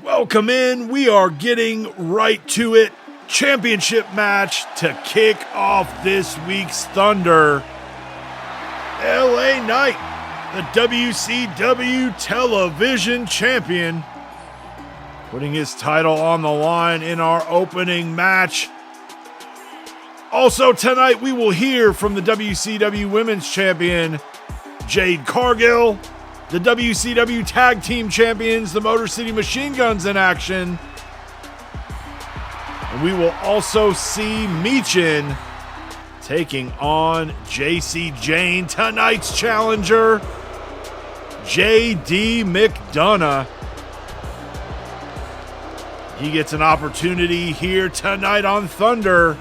Welcome in. We are getting right to it. Championship match to kick off this week's Thunder. LA Knight, the WCW Television Champion, putting his title on the line in our opening match. Also tonight, we will hear from the WCW Women's Champion, Jade Cargill, the WCW Tag Team Champions, the Motor City Machine Guns, in action. And we will also see Michin taking on Jacy Jayne, tonight's challenger, JD McDonagh. He gets an opportunity here tonight on Thunder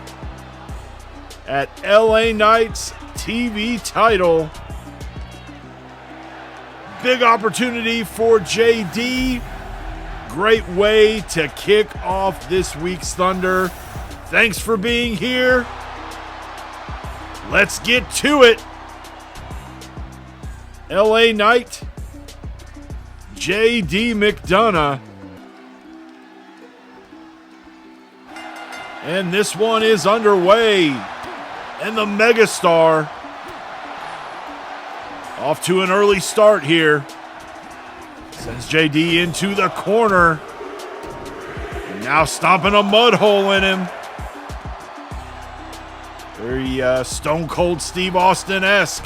at LA Knight's TV title. Big opportunity for JD. Great way to kick off this week's Thunder. Thanks for being here. Let's get to it. LA Knight, JD McDonagh. And this one is underway. And the Megastar off to an early start here. Sends JD into the corner. And now stomping a mud hole in him. Very Stone Cold Steve Austin-esque.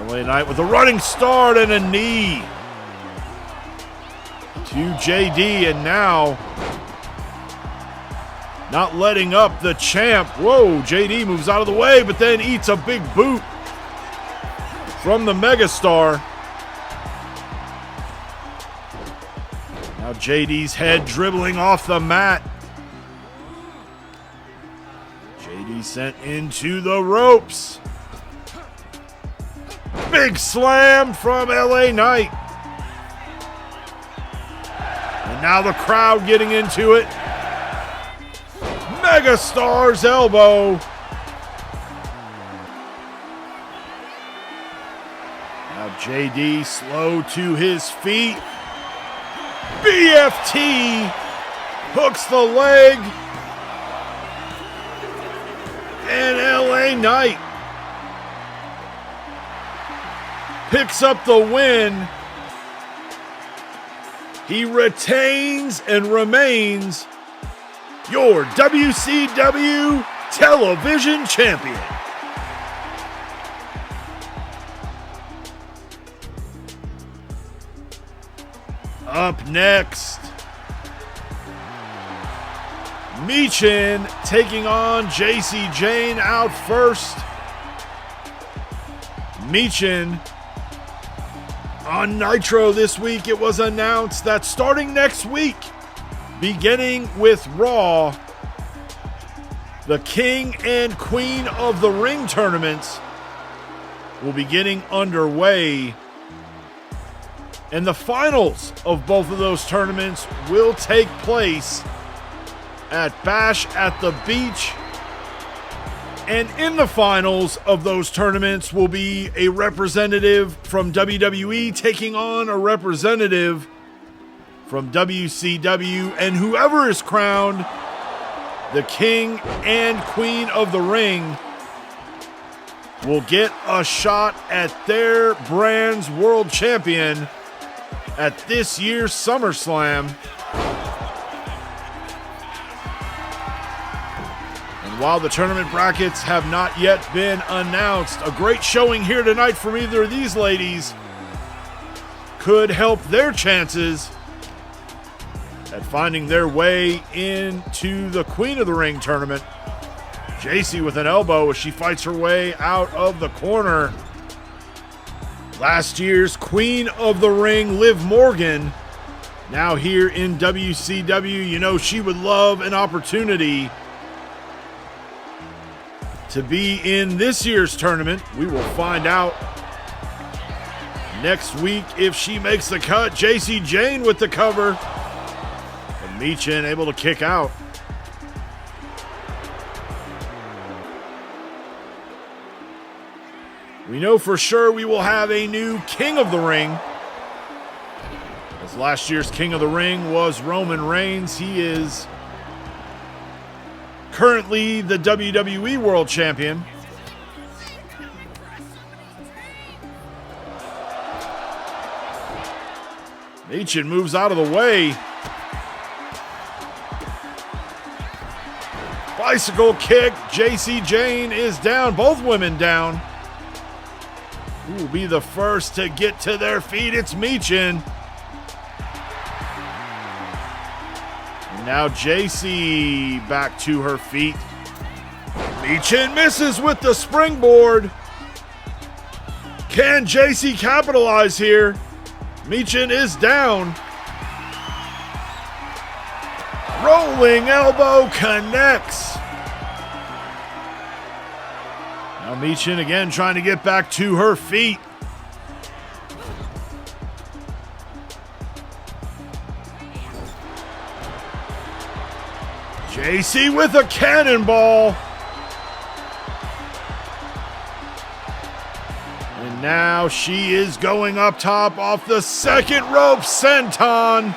LA Knight with a running start and a knee to JD, and now not letting up the champ. Whoa, JD moves out of the way, but then eats a big boot from the Megastar. Now JD's head dribbling off the mat. JD sent into the ropes. Big slam from LA Knight. And now the crowd getting into it. Megastar's elbow. Now JD slow to his feet. BFT hooks the leg. And LA Knight picks up the win. He retains and remains your WCW Television Champion. Up next, Michin taking on Jacy Jayne out first. Michin on Nitro this week. It was announced that starting next week, beginning with Raw, the King and Queen of the Ring tournaments will be getting underway. And the finals of both of those tournaments will take place at Bash at the Beach. And in the finals of those tournaments will be a representative from WWE taking on a representative from WCW, and whoever is crowned the King and Queen of the Ring will get a shot at their brand's world champion at this year's SummerSlam. And while the tournament brackets have not yet been announced, a great showing here tonight from either of these ladies could help their chances at finding their way into the Queen of the Ring tournament. Jacy with an elbow as she fights her way out of the corner. Last year's Queen of the Ring, Liv Morgan, now here in WCW. You know she would love an opportunity to be in this year's tournament. We will find out next week if she makes the cut. Jacy Jayne with the cover. And Michin able to kick out. We know for sure we will have a new King of the Ring, as As last year's King of the Ring was Roman Reigns. He is currently the WWE World Champion. Michin moves out of the way. Bicycle kick. Jacy Jayne is down. Both women down. Who will be the first to get to their feet? It's Michin. And now Jacy back to her feet. Michin misses with the springboard. Can Jacy capitalize here? Michin is down. Rolling elbow connects. Now Michin again trying to get back to her feet. Jacy with a cannonball. And now she is going up top off the second rope senton.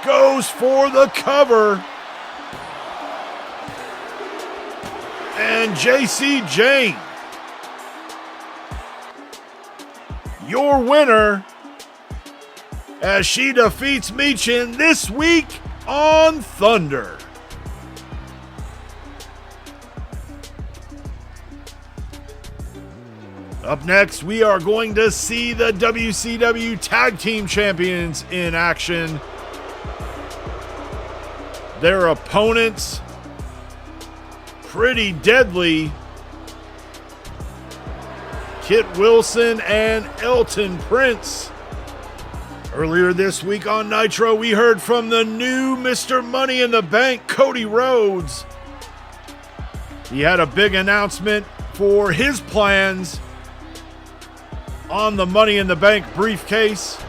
Goes for the cover. And Jacy Jayne, your winner, as she defeats Michin this week on Thunder. Up next, we are going to see the WCW Tag Team Champions in action. Their opponents, pretty deadly. Kit Wilson and Elton Prince. Earlier this week on Nitro, we heard from the new Mr. Money in the Bank, Cody Rhodes. He had a big announcement for his plans on the Money in the Bank briefcase.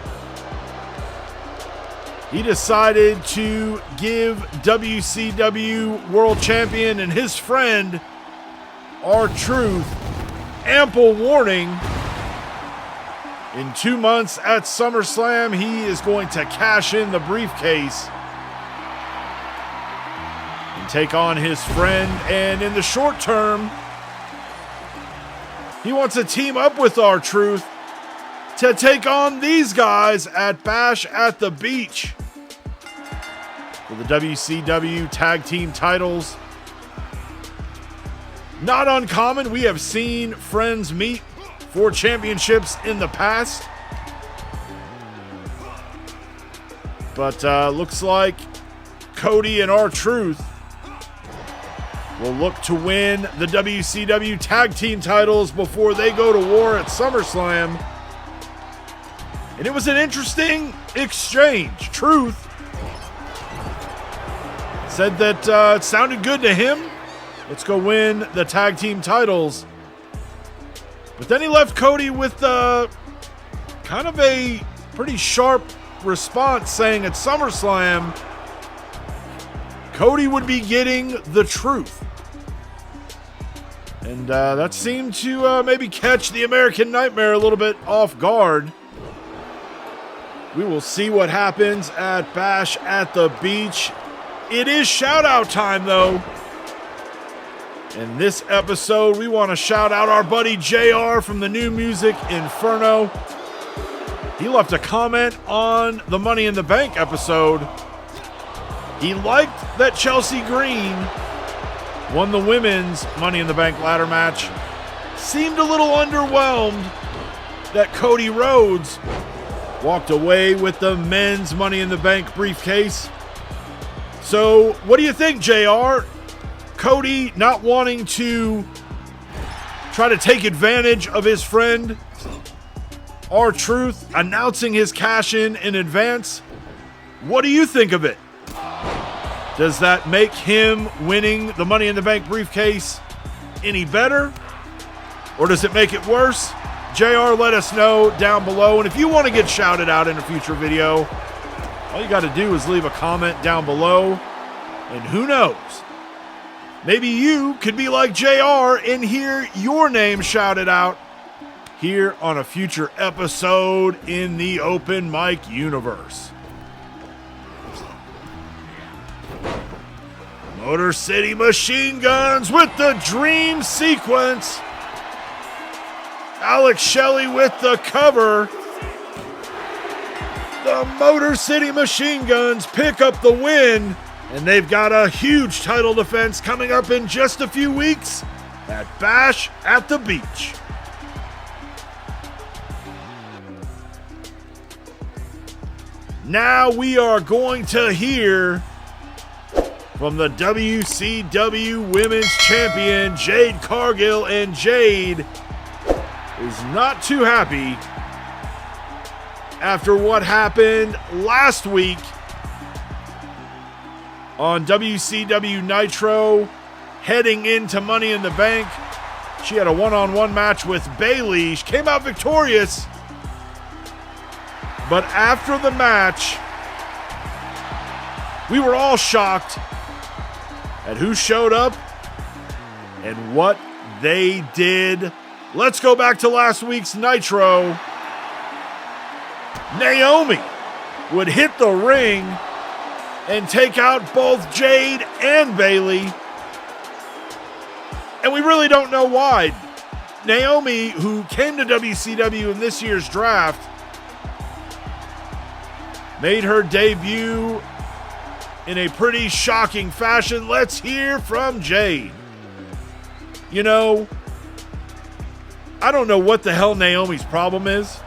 He decided to give WCW World Champion and his friend, R-Truth, ample warning. In 2 months at SummerSlam, he is going to cash in the briefcase and take on his friend. And in the short term, he wants to team up with R-Truth to take on these guys at Bash at the Beach for the WCW Tag Team titles. Not uncommon. We have seen friends meet for championships in the past. But looks like Cody and R-Truth will look to win the WCW Tag Team titles before they go to war at SummerSlam. And it was an interesting exchange. Truth said that it sounded good to him. Let's go win the tag team titles. But then he left Cody with kind of a pretty sharp response saying at SummerSlam, Cody would be getting the truth. And that seemed to maybe catch the American Nightmare a little bit off guard. We will see what happens at Bash at the Beach. It is shout-out time, though. In this episode, we want to shout out our buddy JR from the New Music Inferno. He left a comment on the Money in the Bank episode. He liked that Chelsea Green won the women's Money in the Bank ladder match. Seemed a little underwhelmed that Cody Rhodes walked away with the men's Money in the Bank briefcase. So, what do you think, JR? Cody not wanting to try to take advantage of his friend R-Truth, announcing his cash-in advance. What do you think of it? Does that make him winning the Money in the Bank briefcase any better? Or does it make it worse? JR, let us know down below. And if you want to get shouted out in a future video, all you got to do is leave a comment down below. And who knows? Maybe you could be like JR and hear your name shouted out here on a future episode in the Open Mic universe. Motor City Machine Guns with the Dream Sequence. Alex Shelley with the cover. The Motor City Machine Guns pick up the win, and they've got a huge title defense coming up in just a few weeks at Bash at the Beach. Now we are going to hear from the WCW Women's Champion, Jade Cargill, and Jade is not too happy after what happened last week on WCW NITRO heading into Money in the Bank. She had a one-on-one match with Bayley. She came out victorious. But after the match, we were all shocked at who showed up and what they did. Let's go back to last week's Nitro. Naomi would hit the ring and take out both Jade and Bayley. And we really don't know why. Naomi, who came to WCW in this year's draft, made her debut in a pretty shocking fashion. Let's hear from Jade. You know, I don't know what the hell Naomi's problem is,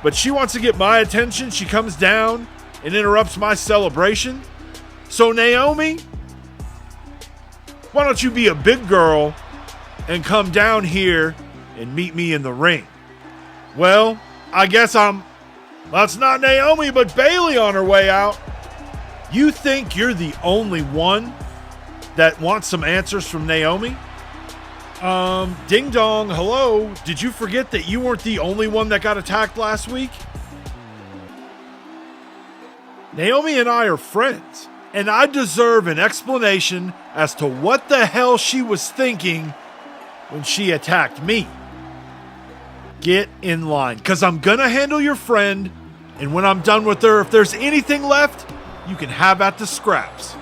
but she wants to get my attention. She comes down and interrupts my celebration. So Naomi, why don't you be a big girl and come down here and meet me in the ring? Well, I guess that's not Naomi, but Bayley on her way out. You think you're the only one that wants some answers from Naomi? Ding dong, hello. Did you forget that you weren't the only one that got attacked last week? Naomi and I are friends, and I deserve an explanation as to what the hell she was thinking when she attacked me. Get in line, because I'm going to handle your friend, and when I'm done with her, if there's anything left, you can have at the scraps.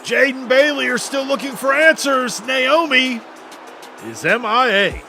Jade and Bayley are still looking for answers. Naomi is MIA.